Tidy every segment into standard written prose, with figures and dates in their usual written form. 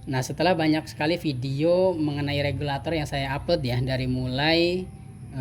Nah, setelah banyak sekali video mengenai regulator yang saya upload ya, dari mulai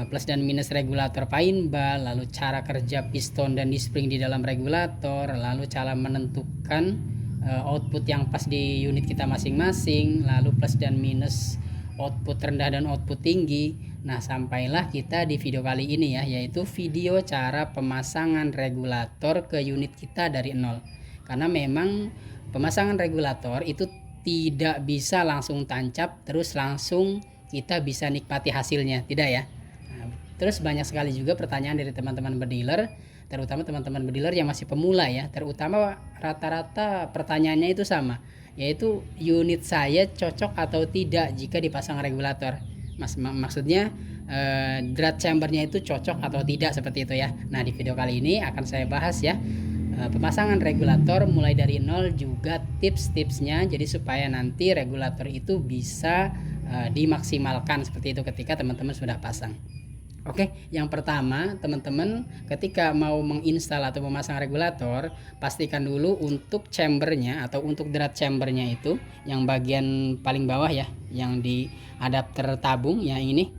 plus dan minus regulator paintball, lalu cara kerja piston dan di-spring di dalam regulator, lalu cara menentukan output yang pas di unit kita masing-masing, lalu plus dan minus output rendah dan output tinggi. Nah, sampailah kita di video kali ini ya, yaitu video cara pemasangan regulator ke unit kita dari nol. Karena memang pemasangan regulator itu tidak bisa langsung tancap terus langsung kita bisa nikmati hasilnya, tidak ya. Nah, terus banyak sekali juga pertanyaan dari teman-teman berdealer, terutama teman-teman berdealer yang masih pemula ya, terutama rata-rata pertanyaannya itu sama, yaitu unit saya cocok atau tidak jika dipasang regulator. Maksudnya draft chambernya itu cocok atau tidak, seperti itu ya. Nah, di video kali ini akan saya bahas ya pemasangan regulator mulai dari nol, juga tips-tipsnya, jadi supaya nanti regulator itu bisa dimaksimalkan seperti itu ketika teman-teman sudah pasang. Oke, yang pertama teman-teman ketika mau menginstal atau memasang regulator, pastikan dulu untuk chambernya atau untuk draft chambernya itu yang bagian paling bawah ya, yang di adapter tabung yang ini.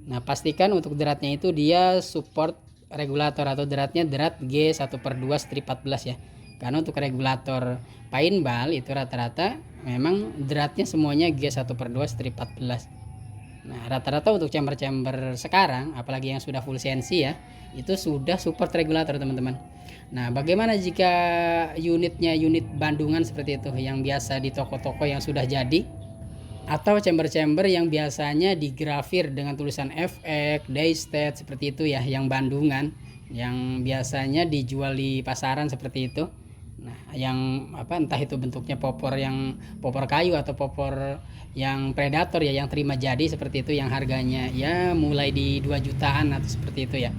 Nah, pastikan untuk draftnya itu dia support regulator atau dratnya drat G1/2 strip 14 ya. Karena untuk regulator paintball itu rata-rata memang dratnya semuanya G1/2 strip 14. Nah, rata-rata untuk chamber-chamber sekarang, apalagi yang sudah full CNC ya, itu sudah support regulator teman-teman. Nah, bagaimana jika unitnya unit bandungan seperti itu yang biasa di toko-toko yang sudah jadi, atau chamber-chamber yang biasanya digrafir dengan tulisan FX, Daystat seperti itu ya, yang bandungan, yang biasanya dijual di pasaran seperti itu. Nah, yang entah itu bentuknya popor kayu atau popor yang predator ya, yang terima jadi seperti itu, yang harganya ya mulai di 2 jutaan atau seperti itu ya.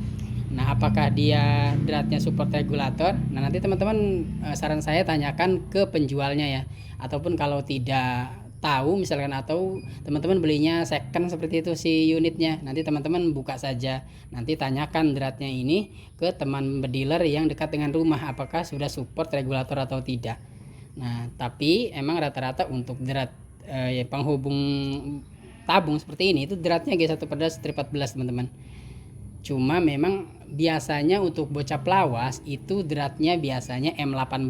Nah, apakah dia dratnya support regulator? Nah, nanti teman-teman saran saya tanyakan ke penjualnya ya. Ataupun kalau tidak tahu misalkan, atau teman-teman belinya second seperti itu si unitnya, nanti teman-teman buka saja, nanti tanyakan dratnya ini ke teman dealer yang dekat dengan rumah, apakah sudah support regulator atau tidak. Nah, tapi emang rata-rata untuk drat penghubung tabung seperti ini itu dratnya G1/14 teman-teman. Cuma memang biasanya untuk bocah lawas itu dratnya biasanya M18.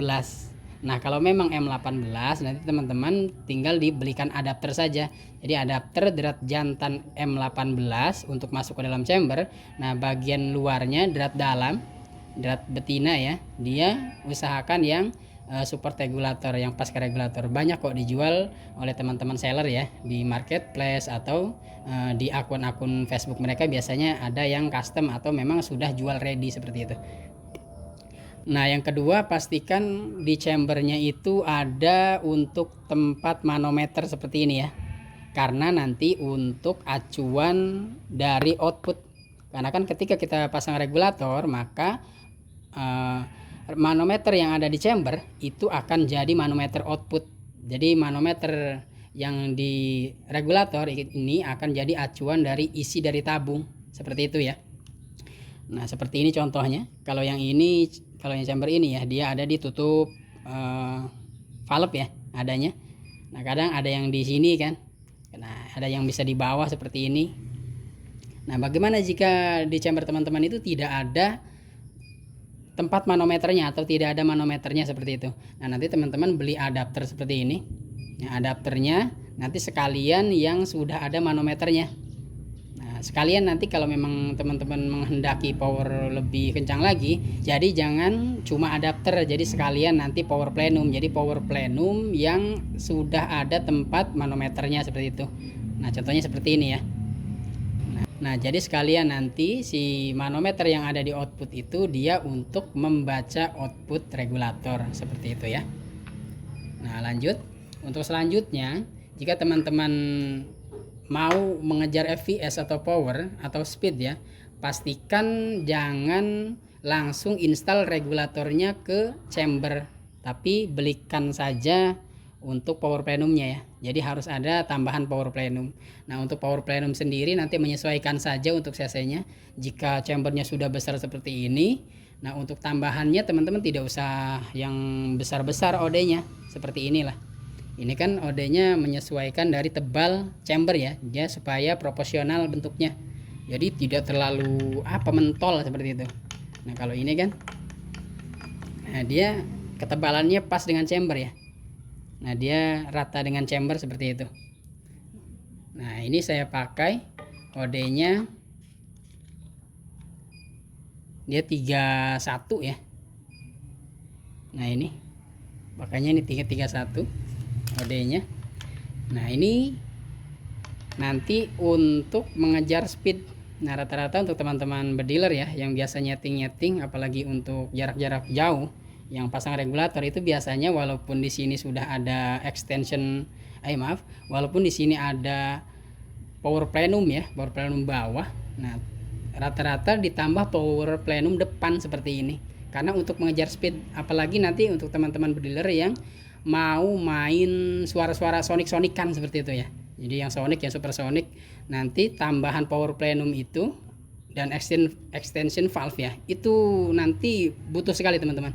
Nah, kalau memang M18 nanti teman-teman tinggal dibelikan adapter saja. Jadi adapter drat jantan M18 untuk masuk ke dalam chamber. Nah, bagian luarnya drat dalam, drat betina ya, dia usahakan yang support regulator, yang pas ke regulator. Banyak kok dijual oleh teman-teman seller ya di marketplace atau di akun-akun Facebook mereka, biasanya ada yang custom atau memang sudah jual ready seperti itu. Nah, yang kedua, pastikan di chambernya itu ada untuk tempat manometer seperti ini ya. Karena nanti untuk acuan dari output. Karena kan ketika kita pasang regulator, maka manometer yang ada di chamber itu akan jadi manometer output. Jadi manometer yang di regulator ini akan jadi acuan dari isi dari tabung. Seperti itu ya. Nah, seperti ini contohnya. Kalau yang chamber ini ya, dia ada ditutup valve ya adanya. Nah, kadang ada yang di sini kan. Nah, ada yang bisa di bawah seperti ini. Nah, bagaimana jika di chamber teman-teman itu tidak ada tempat manometernya atau tidak ada manometernya seperti itu? Nah, nanti teman-teman beli adapter seperti ini. Nah, adapternya nanti sekalian yang sudah ada manometernya. Nah, sekalian nanti kalau memang teman-teman menghendaki power lebih kencang lagi, jadi jangan cuma adapter, jadi sekalian nanti power plenum. Jadi power plenum yang sudah ada tempat manometernya seperti itu. Nah, contohnya seperti ini ya. Nah, jadi sekalian nanti si manometer yang ada di output itu dia untuk membaca output regulator seperti itu ya. Nah, lanjut. Untuk selanjutnya, jika teman-teman mau mengejar FPS atau power atau speed ya, pastikan jangan langsung install regulatornya ke chamber, tapi belikan saja untuk power plenumnya ya. Jadi harus ada tambahan power plenum. Nah, untuk power plenum sendiri nanti menyesuaikan saja untuk cc-nya. Jika chambernya sudah besar seperti ini, nah untuk tambahannya teman-teman tidak usah yang besar-besar OD-nya, seperti inilah. Ini kan OD-nya menyesuaikan dari tebal chamber ya, dia supaya proporsional bentuknya. Jadi tidak terlalu mentol seperti itu. Nah, kalau ini kan dia ketebalannya pas dengan chamber ya. Nah, dia rata dengan chamber seperti itu. Nah, ini saya pakai OD-nya dia 31 ya. Nah, ini makanya ini 331 OD-nya. Nah, ini nanti untuk mengejar speed. Nah, rata-rata untuk teman-teman berdealer ya yang biasa nyeting apalagi untuk jarak-jarak jauh yang pasang regulator itu biasanya walaupun di sini sudah ada extension walaupun di sini ada power plenum ya, power plenum bawah. Nah, rata-rata ditambah power plenum depan seperti ini. Karena untuk mengejar speed, apalagi nanti untuk teman-teman berdealer yang mau main suara-suara sonic-sonikan seperti itu ya. Jadi yang sonic, yang supersonic, nanti tambahan power plenum itu dan extension valve ya, itu nanti butuh sekali teman-teman.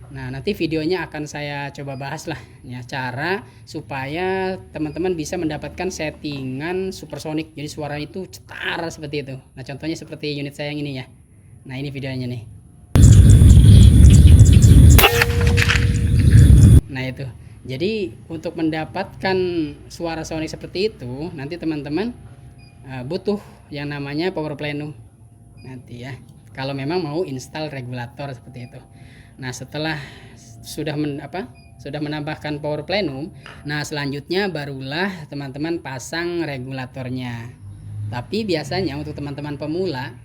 Nah, nanti videonya akan saya coba bahas lah ya, cara supaya teman-teman bisa mendapatkan settingan supersonic. Jadi suara itu cetar seperti itu. Nah, contohnya seperti unit saya yang ini ya. Nah, ini videonya nih. Nah, itu. Jadi untuk mendapatkan suara sonic seperti itu, nanti teman-teman butuh yang namanya power plenum nanti ya. Kalau memang mau install regulator seperti itu. Nah, setelah sudah menambahkan power plenum, nah selanjutnya barulah teman-teman pasang regulatornya. Tapi biasanya untuk teman-teman pemula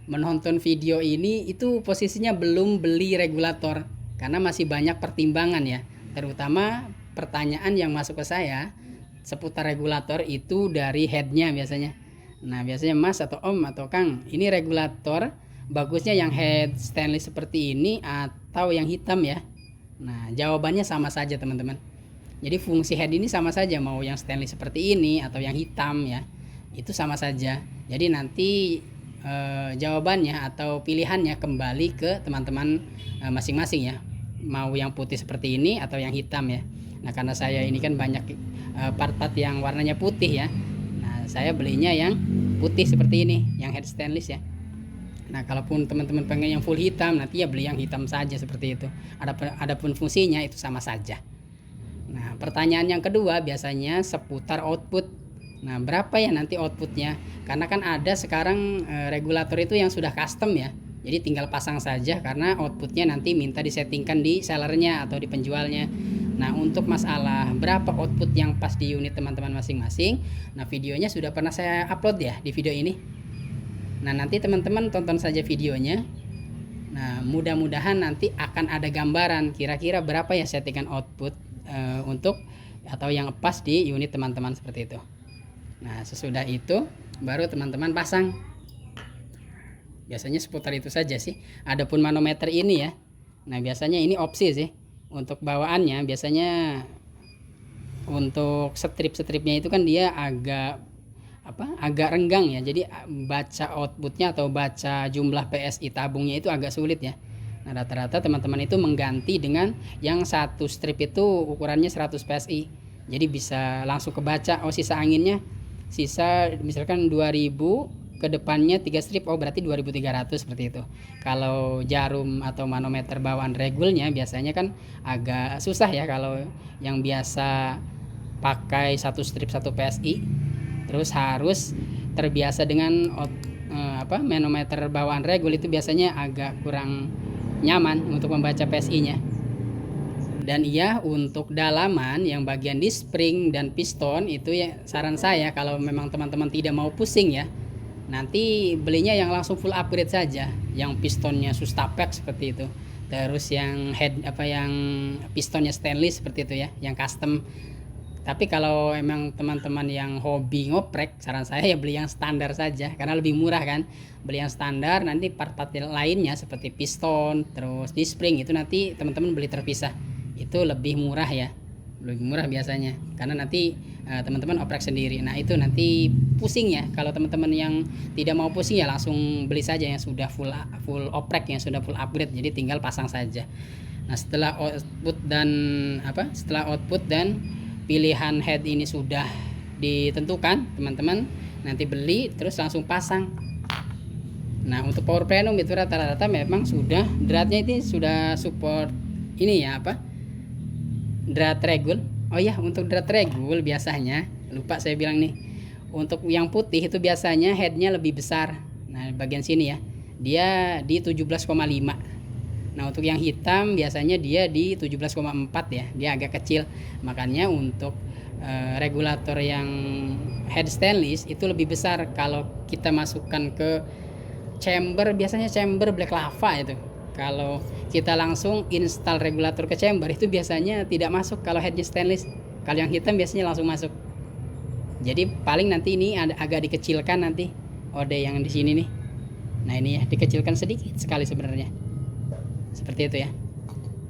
menonton video ini itu posisinya belum beli regulator karena masih banyak pertimbangan ya. Terutama pertanyaan yang masuk ke saya seputar regulator itu dari headnya biasanya. Nah, biasanya Mas atau Om atau Kang, ini regulator bagusnya yang head stainless seperti ini atau yang hitam ya. Nah, jawabannya sama saja teman-teman. Jadi fungsi head ini sama saja, mau yang stainless seperti ini atau yang hitam ya, itu sama saja. Jadi nanti jawabannya atau pilihannya kembali ke teman-teman masing-masing ya, mau yang putih seperti ini atau yang hitam ya. Nah, karena saya ini kan banyak part-part yang warnanya putih ya, nah saya belinya yang putih seperti ini, yang head stainless ya. Nah, kalaupun teman-teman pengen yang full hitam, nanti ya beli yang hitam saja seperti itu. Adapun fungsinya itu sama saja. Nah, pertanyaan yang kedua biasanya seputar output. Nah, berapa ya nanti outputnya? Karena kan ada sekarang regulator itu yang sudah custom ya. Jadi tinggal pasang saja karena outputnya nanti minta disettingkan di sellernya atau di penjualnya. Nah, untuk masalah berapa output yang pas di unit teman-teman masing-masing, nah videonya sudah pernah saya upload ya di video ini. Nah, nanti teman-teman tonton saja videonya. Nah, mudah-mudahan nanti akan ada gambaran kira-kira berapa ya settingan output untuk atau yang pas di unit teman-teman seperti itu. Nah, sesudah itu baru teman-teman pasang. Biasanya seputar itu saja sih. Adapun manometer ini ya, nah biasanya ini opsi sih. Untuk bawaannya biasanya untuk strip-stripnya itu kan dia agak renggang ya. Jadi baca outputnya atau baca jumlah PSI tabungnya itu agak sulit ya. Nah, rata-rata teman-teman itu mengganti dengan yang satu strip itu ukurannya 100 PSI. Jadi bisa langsung kebaca, oh sisa anginnya sisa misalkan 2000, ke depannya 3 strip, oh berarti 2300 seperti itu. Kalau jarum atau manometer bawaan regulnya biasanya kan agak susah ya, kalau yang biasa pakai satu strip 1 PSI terus harus terbiasa dengan manometer bawaan regul itu biasanya agak kurang nyaman untuk membaca PSI-nya. Dan iya, untuk dalaman yang bagian di spring dan piston itu ya saran saya kalau memang teman-teman tidak mau pusing ya, nanti belinya yang langsung full upgrade saja, yang pistonnya Sustapex seperti itu, terus yang yang pistonnya stainless seperti itu ya, yang custom. Tapi kalau emang teman-teman yang hobi ngoprek, saran saya ya beli yang standar saja karena lebih murah kan. Beli yang standar, nanti part-part lainnya seperti piston terus di spring itu nanti teman-teman beli terpisah, itu lebih murah ya, lebih murah biasanya karena nanti teman-teman oprek sendiri. Nah, itu nanti pusing ya. Kalau teman-teman yang tidak mau pusing ya langsung beli saja yang sudah full oprek, yang sudah full upgrade, jadi tinggal pasang saja. Nah, setelah output dan pilihan head ini sudah ditentukan, teman-teman nanti beli terus langsung pasang. Nah, untuk power plenum itu rata-rata memang sudah dratnya itu sudah support ini ya, apa, drat regul. Oh ya, untuk drat regul biasanya lupa saya bilang nih, untuk yang putih itu biasanya headnya lebih besar. Nah, bagian sini ya, dia di 17,5. Nah, untuk yang hitam biasanya dia di 17,4 ya, dia agak kecil. Makanya untuk regulator yang head stainless itu lebih besar. Kalau kita masukkan ke chamber, biasanya chamber black lava itu, kalau kita langsung install regulator ke chamber itu biasanya tidak masuk kalau headnya stainless. Kalau yang hitam biasanya langsung masuk. Jadi paling nanti ini agak dikecilkan nanti OD yang di sini nih. Nah, ini ya dikecilkan sedikit sekali sebenarnya, seperti itu ya.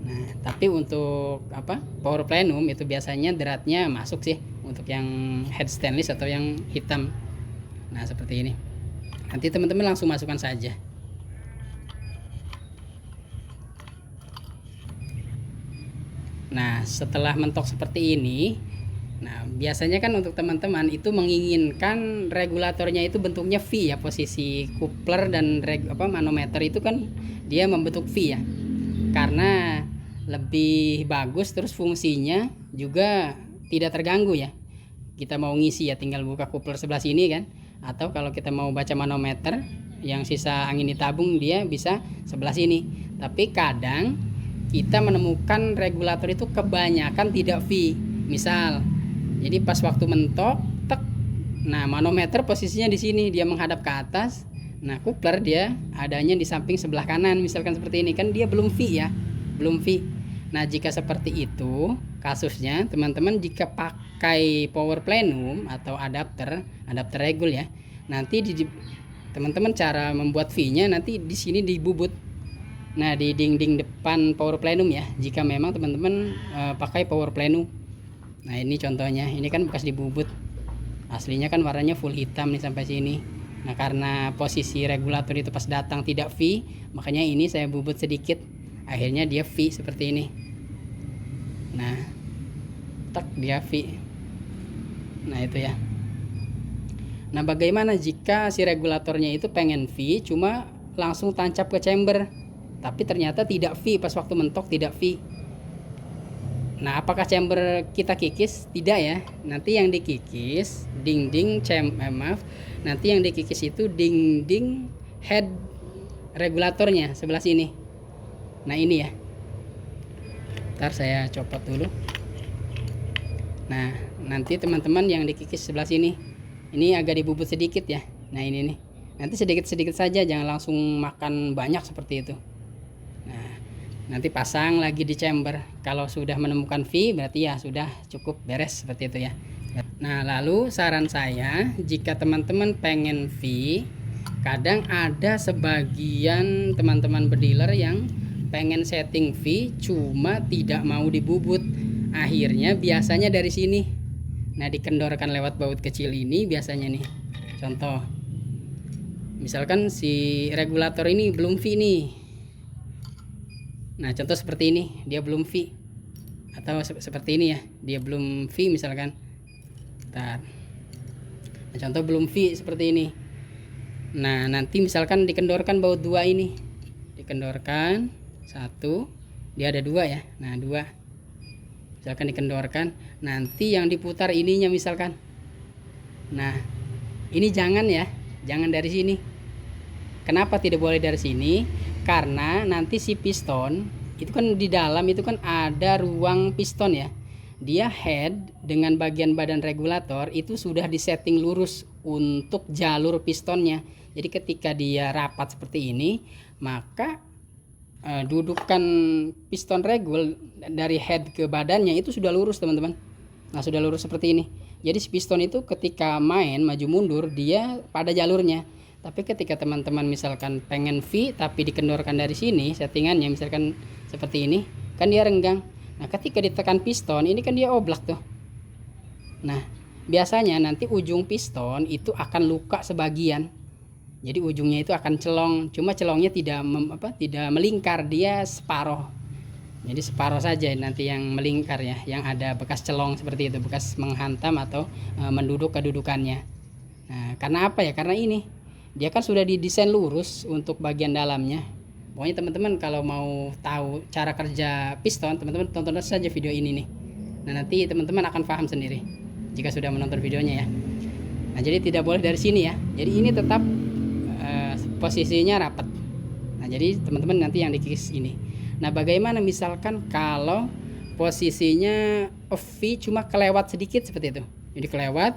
Nah, tapi untuk apa, power plenum itu biasanya dratnya masuk sih untuk yang head stainless atau yang hitam. Nah, seperti ini. Nanti teman-teman langsung masukkan saja. Nah, setelah mentok seperti ini, nah biasanya kan untuk teman-teman itu menginginkan regulatornya itu bentuknya V ya, posisi coupler dan manometer itu kan dia membentuk V ya, karena lebih bagus, terus fungsinya juga tidak terganggu ya. Kita mau ngisi ya tinggal buka coupler sebelah sini kan, atau kalau kita mau baca manometer yang sisa angin ditabung dia bisa sebelah sini. Tapi kadang kita menemukan regulator itu kebanyakan tidak V. Misal, jadi pas waktu mentok, tek, nah manometer posisinya di sini, dia menghadap ke atas. Nah, coupler dia adanya di samping sebelah kanan, misalkan seperti ini kan dia belum V ya, belum V. Nah, jika seperti itu kasusnya, teman-teman jika pakai power plenum atau adapter regul ya, nanti teman-teman cara membuat V-nya nanti di sini dibubut. Nah, di dinding depan power plenum ya, jika memang teman-teman pakai power plenum. Nah, ini contohnya, ini kan bekas dibubut. Aslinya kan warnanya full hitam nih sampai sini. Nah, karena posisi regulator itu pas datang tidak V, makanya ini saya bubut sedikit. Akhirnya dia V seperti ini. Nah, tak dia V. Nah, itu ya. Nah, bagaimana jika si regulatornya itu pengen V cuma langsung tancap ke chamber, tapi ternyata tidak V, pas waktu mentok tidak V. Nah, apakah chamber kita kikis? Tidak ya. Nanti yang dikikis nanti yang dikikis itu dinding head regulatornya sebelah sini. Nah, ini ya. Ntar saya copot dulu. Nah, nanti teman-teman yang dikikis sebelah sini, ini agak dibubut sedikit ya. Nah, ini nih. Nanti sedikit-sedikit saja, jangan langsung makan banyak seperti itu. Nah, nanti pasang lagi di chamber. Kalau sudah menemukan V berarti ya sudah cukup beres seperti itu ya. Nah, lalu saran saya, jika teman-teman pengen V, kadang ada sebagian teman-teman berdealer yang pengen setting V cuma tidak mau dibubut. Akhirnya biasanya dari sini. Nah, dikendorkan lewat baut kecil ini biasanya nih. Contoh, misalkan si regulator ini belum V nih. Nah, contoh seperti ini, dia belum V. Atau seperti ini ya, dia belum V misalkan. Bentar. Nah, contoh belum V seperti ini. Nah, nanti misalkan dikendorkan baut 2 ini. Dikendorkan 1, dia ada 2 ya. Nah, 2. Misalkan dikendorkan, nanti yang diputar ininya misalkan. Nah, ini jangan ya, jangan dari sini. Kenapa tidak boleh dari sini? Karena nanti si piston itu kan di dalam itu kan ada ruang piston ya. Dia head dengan bagian badan regulator itu sudah disetting lurus untuk jalur pistonnya. Jadi ketika dia rapat seperti ini, maka dudukan piston regul dari head ke badannya itu sudah lurus, teman-teman. Nah, sudah lurus seperti ini. Jadi si piston itu ketika main maju mundur dia pada jalurnya. Tapi ketika teman-teman misalkan pengen V tapi dikendorkan dari sini settingannya misalkan seperti ini, kan dia renggang. Nah, ketika ditekan piston ini kan dia oblak tuh. Nah, biasanya nanti ujung piston itu akan luka sebagian. Jadi ujungnya itu akan celong, cuma celongnya tidak melingkar, dia separoh. Jadi separuh saja nanti yang melingkar ya, yang ada bekas celong seperti itu, bekas menghantam atau menduduk kedudukannya. Nah, karena apa ya? Karena ini dia kan sudah didesain lurus untuk bagian dalamnya. Pokoknya teman-teman kalau mau tahu cara kerja piston, teman-teman tonton saja video ini nih. Nah, nanti teman-teman akan paham sendiri jika sudah menonton videonya ya. Nah, jadi tidak boleh dari sini ya. Jadi ini tetap posisinya rapat. Nah, jadi teman-teman nanti yang dikikis ini. Nah, bagaimana misalkan kalau posisinya V cuma kelewat sedikit seperti itu. Jadi kelewat,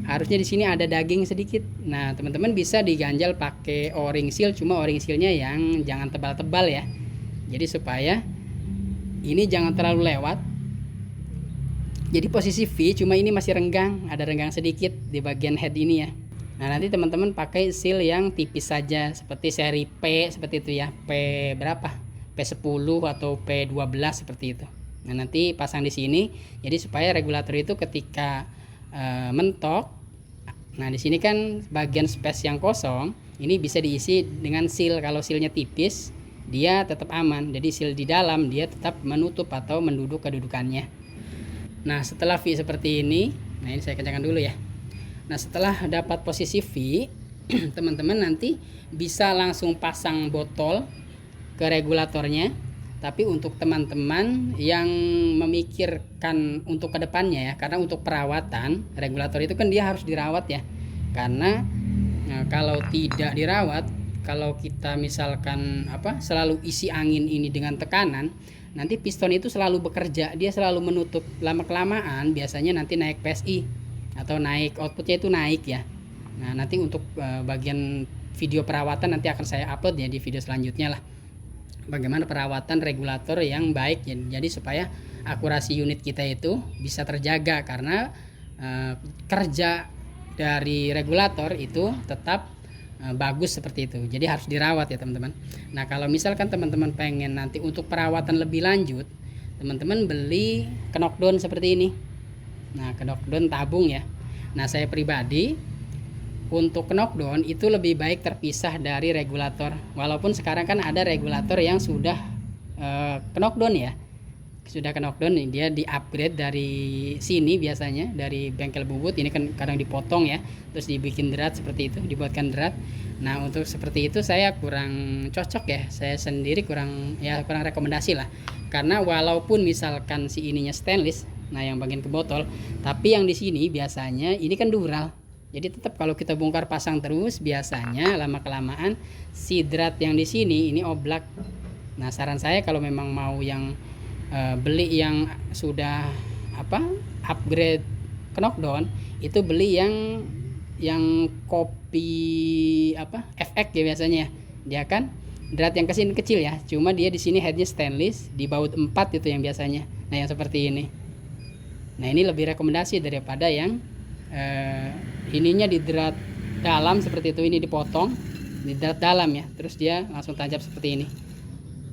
harusnya di sini ada daging sedikit. Nah, teman-teman bisa diganjal pakai o-ring seal, cuma o-ring sealnya yang jangan tebal-tebal ya. Jadi supaya ini jangan terlalu lewat. Jadi posisi V cuma ini masih renggang, ada renggang sedikit di bagian head ini ya. Nah, nanti teman-teman pakai seal yang tipis saja seperti seri P seperti itu ya. P berapa? P10 atau P12 seperti itu. Nah, nanti pasang di sini jadi supaya regulator itu ketika mentok, nah di sini kan bagian space yang kosong ini bisa diisi dengan seal. Kalau sealnya tipis dia tetap aman, jadi seal di dalam dia tetap menutup atau menduduk kedudukannya. Nah, setelah V seperti ini, nah ini saya kencangkan dulu ya. Nah, setelah dapat posisi V teman-teman nanti bisa langsung pasang botol ke regulatornya. Tapi untuk teman-teman yang memikirkan untuk kedepannya ya, karena untuk perawatan regulator itu kan dia harus dirawat ya. Karena kalau tidak dirawat, kalau kita misalkan selalu isi angin ini dengan tekanan, nanti piston itu selalu bekerja, dia selalu menutup. Lama kelamaan biasanya nanti naik PSI atau naik outputnya itu naik ya. Nah, nanti untuk bagian video perawatan nanti akan saya upload ya di video selanjutnya lah, bagaimana perawatan regulator yang baik ya. Jadi supaya akurasi unit kita itu bisa terjaga, karena kerja dari regulator itu tetap bagus seperti itu. Jadi harus dirawat ya teman-teman. Nah, kalau misalkan teman-teman pengen nanti untuk perawatan lebih lanjut, teman-teman beli knockdown seperti ini. Nah, knockdown tabung ya. Nah, saya pribadi untuk knockdown itu lebih baik terpisah dari regulator. Walaupun sekarang kan ada regulator yang sudah knockdown ya, sudah knockdown, dia di upgrade dari sini biasanya dari bengkel bubut. Ini kan kadang dipotong ya, terus dibikin drat seperti itu, dibuatkan drat. Nah, untuk seperti itu saya kurang cocok ya, saya sendiri kurang rekomendasi lah. Karena walaupun misalkan si ininya stainless, nah yang bagian ke botol, tapi yang di sini biasanya ini kan dural. Jadi tetap kalau kita bongkar pasang terus, biasanya lama kelamaan si drat yang di sini ini oblak. Nah, saran saya kalau memang mau yang beli yang sudah upgrade knockdown, itu beli yang kopi FX ya biasanya. Dia kan drat yang kesini kecil ya, cuma dia di sini headnya stainless, di baut 4 itu yang biasanya. Nah, yang seperti ini. Nah, ini lebih rekomendasi daripada yang ininya di drat dalam seperti itu. Ini dipotong di drat dalam ya, terus dia langsung tancap seperti ini.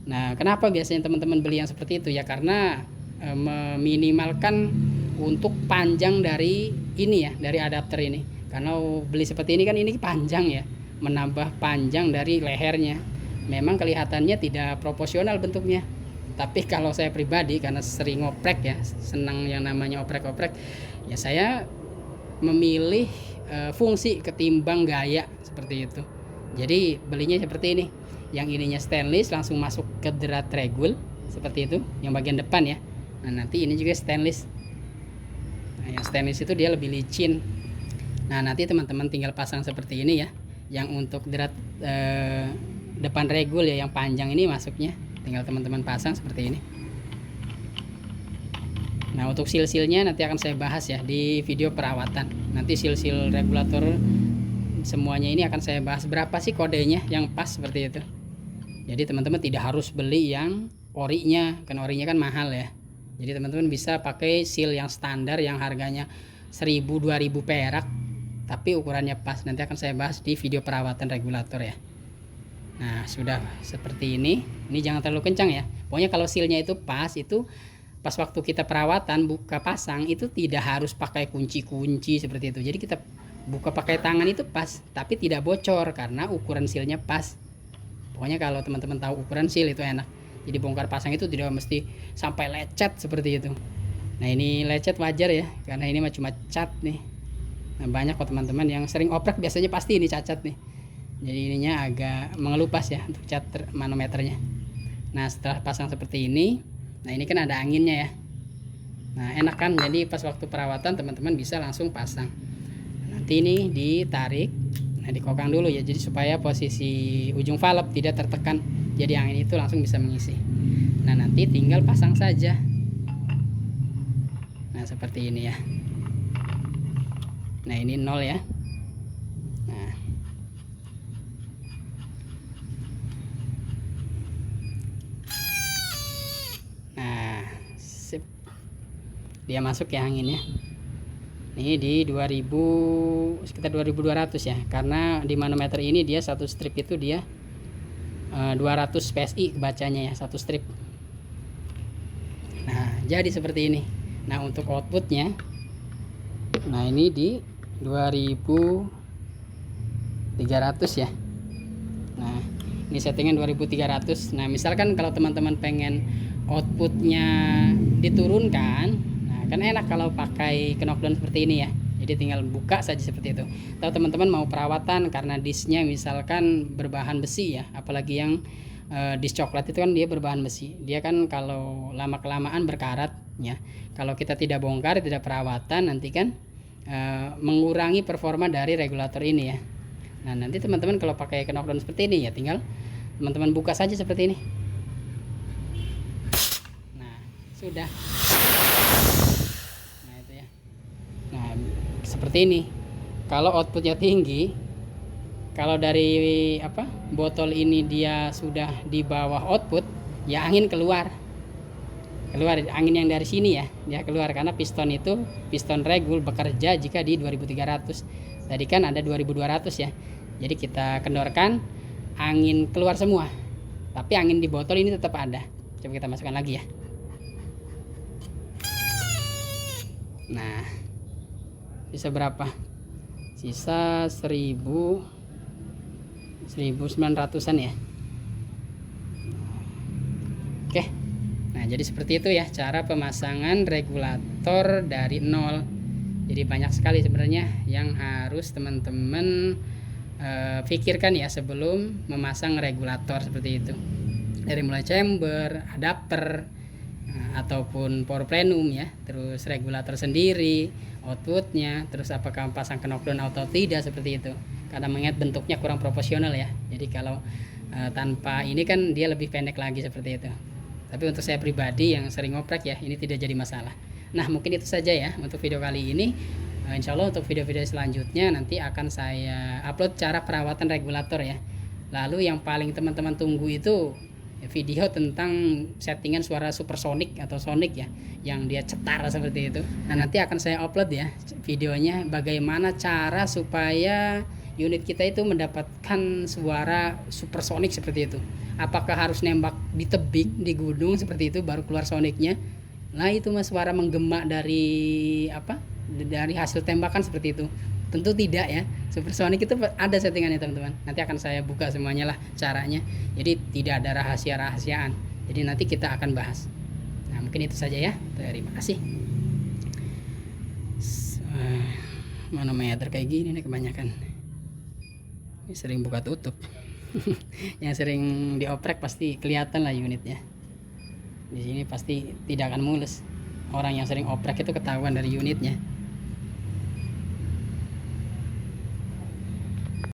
Nah, kenapa biasanya teman-teman beli yang seperti itu ya? Karena meminimalkan untuk panjang dari ini ya, dari adapter ini. Karena beli seperti ini kan ini panjang ya, menambah panjang dari lehernya. Memang kelihatannya tidak proporsional bentuknya. Tapi kalau saya pribadi karena sering ngoprek ya, senang yang namanya oprek-oprek, ya saya memilih fungsi ketimbang gaya seperti itu. Jadi belinya seperti ini, yang ininya stainless langsung masuk ke drat regul seperti itu, yang bagian depan ya. Nah, nanti ini juga stainless. Nah, yang stainless itu dia lebih licin. Nah, nanti teman-teman tinggal pasang seperti ini ya. Yang untuk drat depan regul ya, yang panjang ini masuknya tinggal teman-teman pasang seperti ini. Nah, untuk seal-sealnya nanti akan saya bahas ya di video perawatan. Nanti seal-seal regulator semuanya ini akan saya bahas, berapa sih kodenya yang pas seperti itu. Jadi teman-teman tidak harus beli yang orinya, kan orinya kan mahal ya. Jadi teman-teman bisa pakai seal yang standar yang harganya 1000-2000 perak, tapi ukurannya pas. Nanti akan saya bahas di video perawatan regulator ya. Nah, sudah seperti ini. Ini jangan terlalu kencang ya. Pokoknya kalau sealnya itu pas waktu kita perawatan buka pasang itu tidak harus pakai kunci-kunci seperti itu. Jadi kita buka pakai tangan itu pas, tapi tidak bocor karena ukuran sealnya pas. Pokoknya kalau teman-teman tahu ukuran seal itu enak. Jadi bongkar pasang itu tidak mesti sampai lecet seperti itu. Nah ini lecet wajar ya, karena ini cuma cat nih. Nah banyak kok teman-teman yang sering oprek biasanya pasti ini cacat nih. Jadi ininya agak mengelupas ya untuk cat manometernya. Nah setelah pasang seperti ini, nah ini kan ada anginnya ya. Nah enak kan, jadi pas waktu perawatan teman-teman bisa langsung pasang. Nanti ini ditarik, nah dikokang dulu ya, jadi supaya posisi ujung valve tidak tertekan, jadi angin itu langsung bisa mengisi. Nah nanti tinggal pasang saja. Nah seperti ini ya. Nah ini 0 ya. Nah sip, dia masuk ya anginnya. Ini di 2000, sekitar 2200 ya, karena di manometer ini dia satu strip itu dia 200 PSI bacanya ya, satu strip. Nah jadi seperti ini. Nah untuk outputnya, nah ini di 2300 ya. Nah ini settingan 2300. Nah misalkan kalau teman-teman pengen outputnya diturunkan, kan enak kalau pakai knockdown seperti ini ya, jadi tinggal buka saja seperti itu. Atau teman-teman mau perawatan karena disknya misalkan berbahan besi ya, apalagi yang disk coklat itu kan dia berbahan besi, dia kan kalau lama kelamaan berkarat ya. Kalau kita tidak bongkar, tidak perawatan, nanti kan mengurangi performa dari regulator ini ya. Nah nanti teman-teman kalau pakai knockdown seperti ini ya, tinggal teman-teman buka saja seperti ini. Nah sudah. Seperti ini. Kalau outputnya tinggi, kalau dari botol ini dia sudah di bawah output, ya angin keluar angin yang dari sini ya, dia keluar karena piston regul bekerja jika di 2300. Tadi kan ada 2200 ya, jadi kita kendorkan, angin keluar semua, tapi angin di botol ini tetap ada. Coba kita masukkan lagi ya. Nah sisa berapa? Sisa 1900-an ya. Oke. Nah jadi seperti itu ya cara pemasangan regulator dari nol. Jadi banyak sekali sebenarnya yang harus teman-teman pikirkan ya sebelum memasang regulator seperti itu. Dari mulai chamber, adapter, ataupun power plenum ya, terus regulator sendiri, outputnya, terus apakah pasang knockdown atau tidak seperti itu. Karena mengingat bentuknya kurang proporsional ya, jadi kalau tanpa ini kan dia lebih pendek lagi seperti itu. Tapi untuk saya pribadi yang sering ngoprek ya, ini tidak jadi masalah. Nah mungkin itu saja ya untuk video kali ini. Insya Allah untuk video-video selanjutnya nanti akan saya upload cara perawatan regulator ya. Lalu yang paling teman-teman tunggu itu video tentang settingan suara supersonic atau sonic ya, yang dia cetar seperti itu. Nah nanti akan saya upload ya videonya, bagaimana cara supaya unit kita itu mendapatkan suara supersonic seperti itu. Apakah harus nembak di tebing, di gunung seperti itu baru keluar sonicnya? Nah itu mas, suara menggema dari dari hasil tembakan seperti itu. Tentu tidak ya, supersonic itu ada settingannya teman-teman. Nanti akan saya buka semuanya lah caranya. Jadi tidak ada rahasia-rahasiaan. Jadi nanti kita akan bahas. Nah mungkin itu saja ya. Terima kasih. Manometer kayak gini nih kebanyakan. Ini sering buka tutup. Yang sering dioprek pasti kelihatan lah unitnya. Di sini pasti tidak akan mulus. Orang yang sering oprek itu ketahuan dari unitnya.